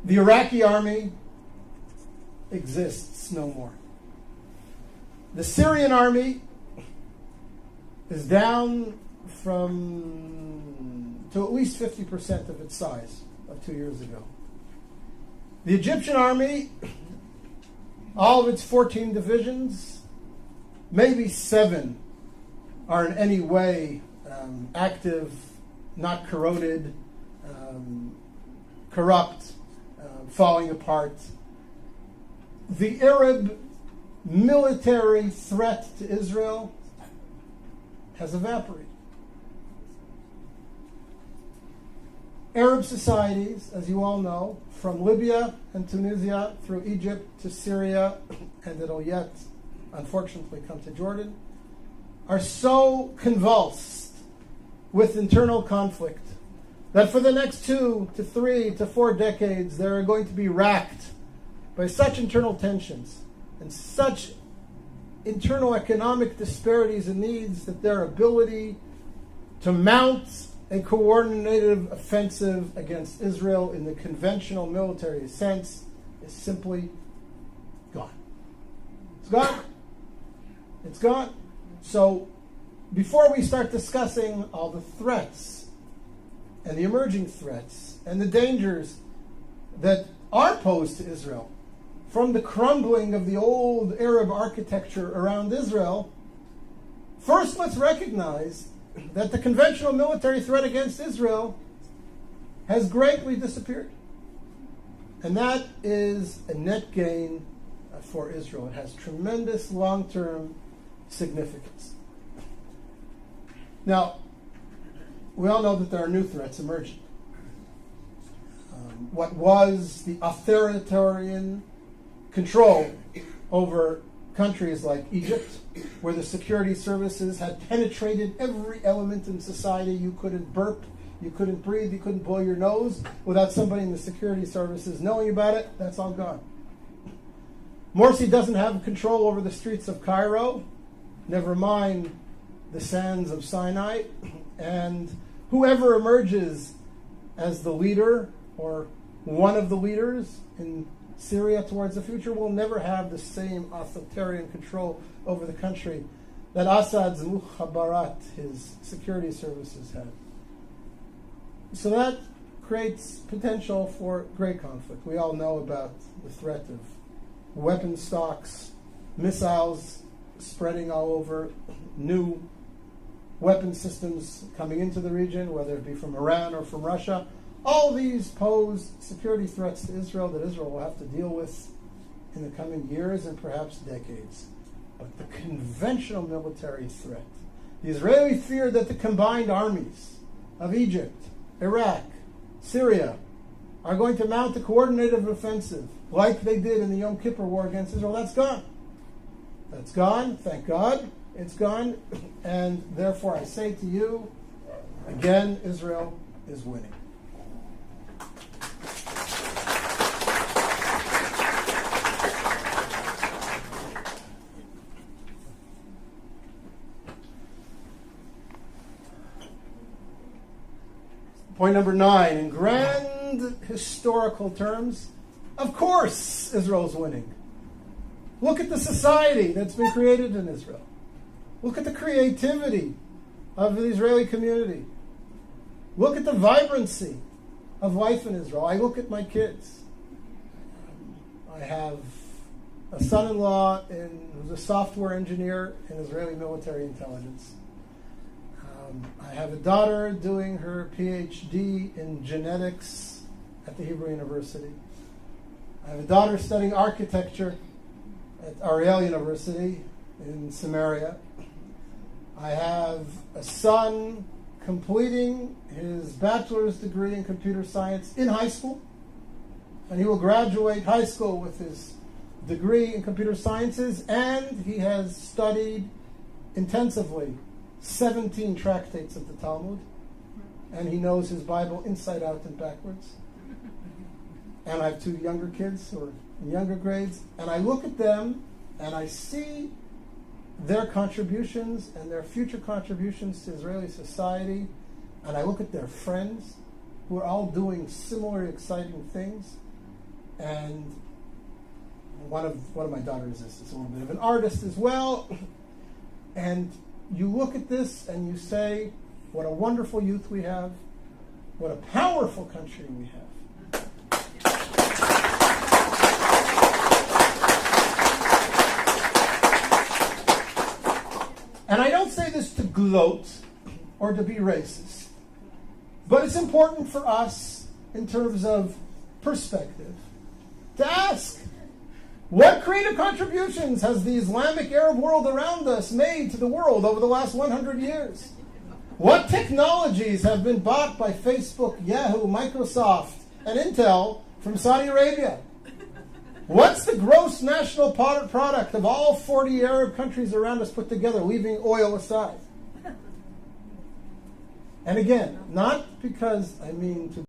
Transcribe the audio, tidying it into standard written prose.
The Iraqi army exists no more. The Syrian army is down to at least 50% of its size of 2 years ago. The Egyptian army, all of its 14 divisions, maybe 7 are in any way active, not corroded, corrupt, falling apart. The Arab military threat to Israel has evaporated. Arab societies, as you all know, from Libya and Tunisia through Egypt to Syria, and it'll yet, unfortunately, come to Jordan, are so convulsed with internal conflict that for the next 2 to 3 to 4 decades, they are going to be racked by such internal tensions and such internal economic disparities and needs that their ability to mount a coordinated offensive against Israel in the conventional military sense is simply gone. It's gone. It's gone. So before we start discussing all the threats and the emerging threats and the dangers that are posed to Israel from the crumbling of the old Arab architecture around Israel, first let's recognize that the conventional military threat against Israel has greatly disappeared. And that is a net gain for Israel. It has tremendous long-term significance. Now, we all know that there are new threats emerging. What was the authoritarian control over countries like Egypt, where the security services had penetrated every element in society. You couldn't burp, you couldn't breathe, you couldn't blow your nose without somebody in the security services knowing about it. That's all gone. Morsi doesn't have control over the streets of Cairo, never mind the sands of Sinai, and whoever emerges as the leader or one of the leaders in Syria towards the future will never have the same authoritarian control over the country that Assad's mukhabarat, his security services, had. So that creates potential for great conflict. We all know about the threat of weapon stocks, missiles spreading all over, new weapon systems coming into the region, whether it be from Iran or from Russia. All these pose security threats to Israel that Israel will have to deal with in the coming years and perhaps decades. But the conventional military threat, the Israeli fear that the combined armies of Egypt, Iraq, Syria are going to mount a coordinated offensive like they did in the Yom Kippur War against Israel, that's gone. That's gone, thank God, it's gone. And therefore I say to you, again, Israel is winning. Point number 9, in grand historical terms, of course Israel's winning. Look at the society that's been created in Israel. Look at the creativity of the Israeli community. Look at the vibrancy of life in Israel. I look at my kids. I have a son-in-law who's a software engineer in Israeli military intelligence. I have a daughter doing her PhD in genetics at the Hebrew University. I have a daughter studying architecture at Ariel University in Samaria. I have a son completing his bachelor's degree in computer science in high school, and he will graduate high school with his degree in computer sciences, and he has studied intensively 17 tractates of the Talmud, and he knows his Bible inside out and backwards. And I have 2 younger kids who are in younger grades, and I look at them and I see their contributions and their future contributions to Israeli society, and I look at their friends who are all doing similar exciting things, And one of my daughters is a little bit of an artist as well. And you look at this and you say, what a wonderful youth we have. What a powerful country we have. And I don't say this to gloat or to be racist, but it's important for us in terms of perspective to ask, what creative contributions has the Islamic Arab world around us made to the world over the last 100 years? What technologies have been bought by Facebook, Yahoo, Microsoft, and Intel from Saudi Arabia? What's the gross national product of all 40 Arab countries around us put together, leaving oil aside? And again, not because I mean to